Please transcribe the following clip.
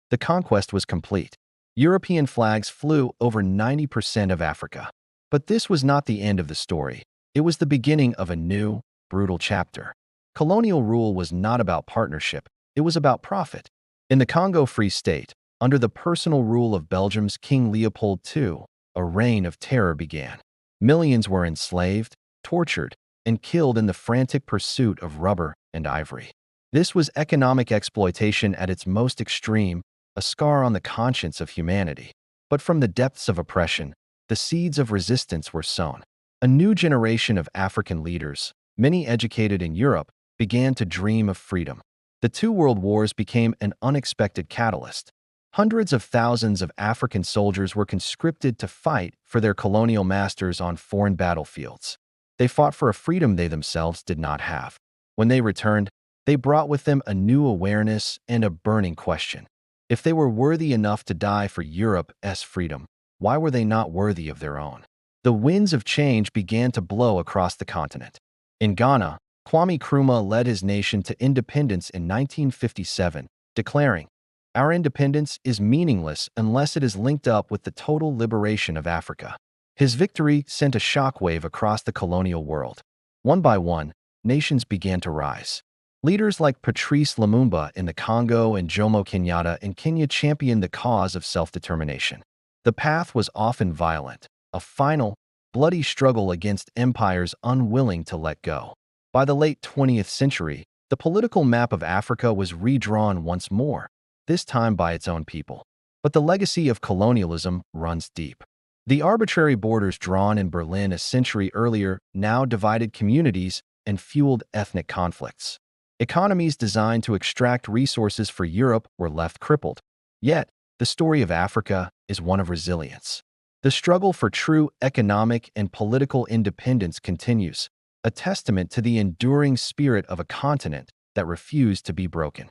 The conquest was complete. European flags flew over 90% of Africa. But this was not the end of the story. It was the beginning of a new, brutal chapter. Colonial rule was not about partnership, it was about profit. In the Congo Free State, under the personal rule of Belgium's King Leopold II, a reign of terror began. Millions were enslaved, tortured, and killed in the frantic pursuit of rubber and ivory. This was economic exploitation at its most extreme, a scar on the conscience of humanity. But from the depths of oppression, the seeds of resistance were sown. A new generation of African leaders, many educated in Europe, began to dream of freedom. The two world wars became an unexpected catalyst. Hundreds of thousands of African soldiers were conscripted to fight for their colonial masters on foreign battlefields. They fought for a freedom they themselves did not have. When they returned, they brought with them a new awareness and a burning question. If they were worthy enough to die for Europe's freedom, why were they not worthy of their own? The winds of change began to blow across the continent. In Ghana, Kwame Nkrumah led his nation to independence in 1957, declaring, "Our independence is meaningless unless it is linked up with the total liberation of Africa." His victory sent a shockwave across the colonial world. One by one, nations began to rise. Leaders like Patrice Lumumba in the Congo and Jomo Kenyatta in Kenya championed the cause of self-determination. The path was often violent, a final, bloody struggle against empires unwilling to let go. By the late 20th century, the political map of Africa was redrawn once more, this time by its own people. But the legacy of colonialism runs deep. The arbitrary borders drawn in Berlin a century earlier now divided communities and fueled ethnic conflicts. Economies designed to extract resources for Europe were left crippled. Yet, the story of Africa is one of resilience. The struggle for true economic and political independence continues, a testament to the enduring spirit of a continent that refused to be broken.